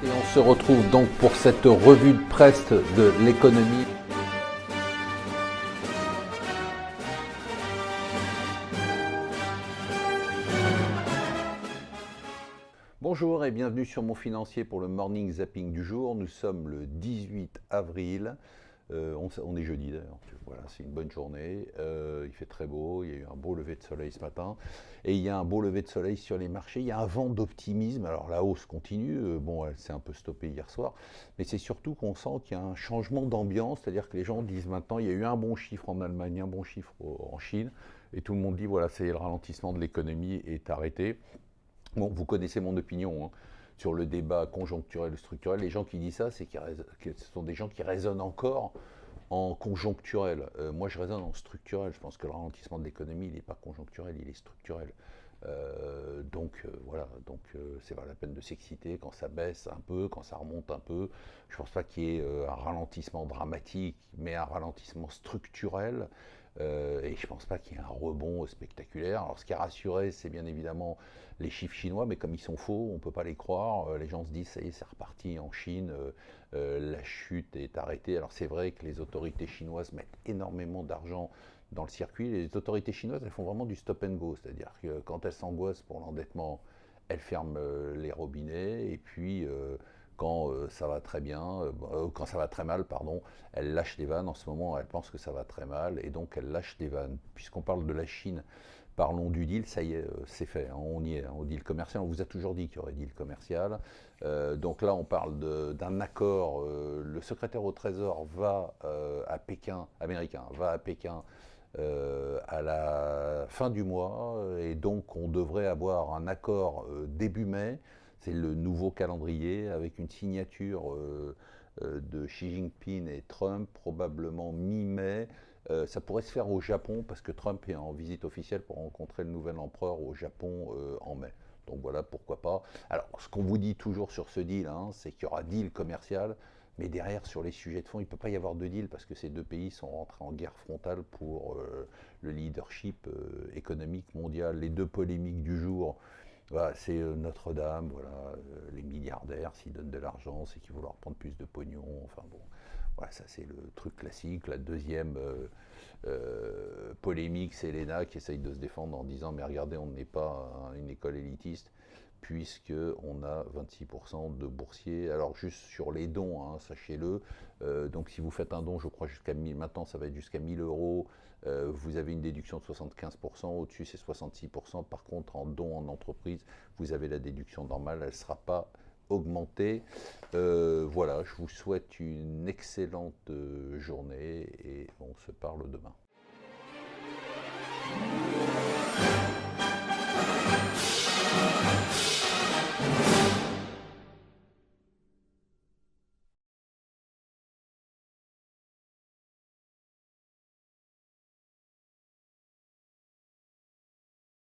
Et on se retrouve donc pour cette revue de presse de l'économie. Bonjour et bienvenue sur Mon Financier pour le Morning Zapping du jour. Nous sommes le 18 avril. On est jeudi d'ailleurs, voilà, c'est une bonne journée, il fait très beau, il y a eu un beau lever de soleil ce matin, et il y a un beau lever de soleil sur les marchés, il y a un vent d'optimisme, alors la hausse continue, bon elle s'est un peu stoppée hier soir, mais c'est surtout qu'on sent qu'il y a un changement d'ambiance, c'est-à-dire que les gens disent maintenant, il y a eu un bon chiffre en Allemagne, un bon chiffre en Chine, et tout le monde dit voilà, c'est le ralentissement de l'économie est arrêté. Bon, vous connaissez mon opinion, hein, sur le débat conjoncturel ou structurel. Les gens qui disent ça, c'est que ce sont des gens qui raisonnent encore en conjoncturel. Moi, je raisonne en structurel. Je pense que le ralentissement de l'économie, il n'est pas conjoncturel, il est structurel. Voilà, c'est pas la peine de s'exciter quand ça baisse un peu, quand ça remonte un peu. Je pense pas qu'il y ait un ralentissement dramatique, mais un ralentissement structurel. Et je pense pas qu'il y ait un rebond spectaculaire. Alors ce qui a rassuré, c'est bien évidemment les chiffres chinois, mais comme ils sont faux, on ne peut pas les croire. Les gens se disent, ça y est, c'est reparti en Chine, la chute est arrêtée. Alors c'est vrai que les autorités chinoises mettent énormément d'argent dans le circuit. Les autorités chinoises, elles font vraiment du stop and go, c'est-à-dire que quand elles s'angoissent pour l'endettement, elles ferment les robinets, et puis quand ça va très bien, quand ça va très mal, pardon, elles lâchent des vannes. En ce moment, elles pensent que ça va très mal, et donc elles lâchent des vannes. Puisqu'on parle de la Chine, parlons du deal, ça y est, c'est fait, hein, on y est, hein, au deal commercial. On vous a toujours dit qu'il y aurait deal commercial. Donc là, on parle d'un accord. Le secrétaire au Trésor va à Pékin, américain, va à Pékin à la fin du mois, et donc on devrait avoir un accord début mai. C'est le nouveau calendrier avec une signature de Xi Jinping et Trump probablement mi-mai. Ça pourrait se faire au Japon parce que Trump est en visite officielle pour rencontrer le nouvel empereur au Japon en mai. Donc voilà, pourquoi pas. Alors, ce qu'on vous dit toujours sur ce deal, hein, c'est qu'il y aura deal commercial, mais derrière, sur les sujets de fond, il ne peut pas y avoir de deal parce que ces deux pays sont rentrés en guerre frontale pour le leadership économique mondial. Les deux polémiques du jour, voilà, c'est Notre-Dame, voilà, les milliardaires, s'ils donnent de l'argent, c'est qu'ils vont leur prendre plus de pognon. Enfin bon, voilà, ça c'est le truc classique. La deuxième polémique, c'est Elena qui essaye de se défendre en disant mais regardez, on n'est pas une école élitiste puisqu'on a 26% de boursiers. Alors juste sur les dons, hein, sachez-le, donc si vous faites un don, je crois jusqu'à 1000, maintenant ça va être jusqu'à 1000 euros, vous avez une déduction de 75%, au-dessus c'est 66%, par contre en don en entreprise, vous avez la déduction normale, elle ne sera pas augmentée. Voilà, je vous souhaite une excellente journée et on se parle demain.